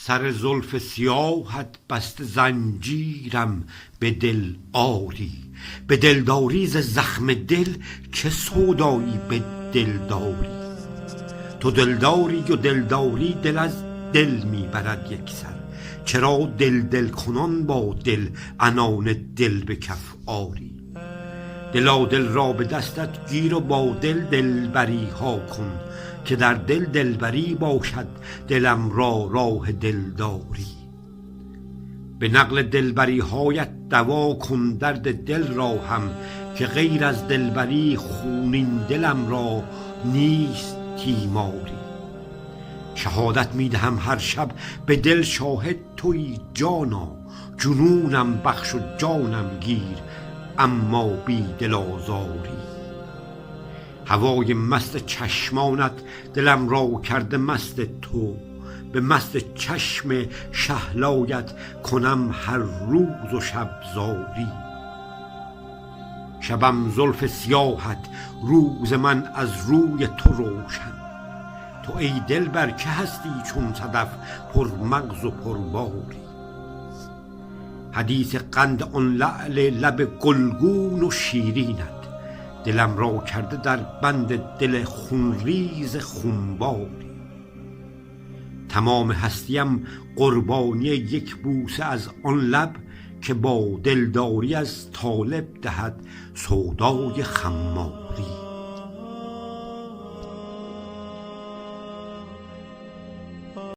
سر زلف سیاهت بسته زنجیرم به دل آری. به دلداری ز زخم دل چه سودایی به دلداری. تو دلداری و دلداری دل از دل میبرد یک سر. چرا دل کنان با دل عنان دل به کف آری. دل را به دستت گیر و با دل بری ها کن، که در دلبری باشد دلم را راه دلداری. به نقل دلبری هایت دوا کن درد دل را هم، که غیر از دلبری خونین دلم را نیست تیماری. شهادت میدهم هر شب به دل شاهد تویی جانا. جنونم بخش و جانم گیر اما بی دل آزاری. هوای مست چشمانت دلم را کرده مست تو. به مست چشم شهلایت کنم هر روز و شب زاری. شبم زلف سیاهت، روز من از روی تو روشن. تو ای دلبر که هستی چون صدف پر مغز و پر باری. حدیث قند آن لعل لب گلگون و شیرینت، دلم را کرده در بند دل خونریز خونباری. تمام هستیم قربانی یک بوسه از آن لب، که با دلداری از طالب دهد سودای خماری.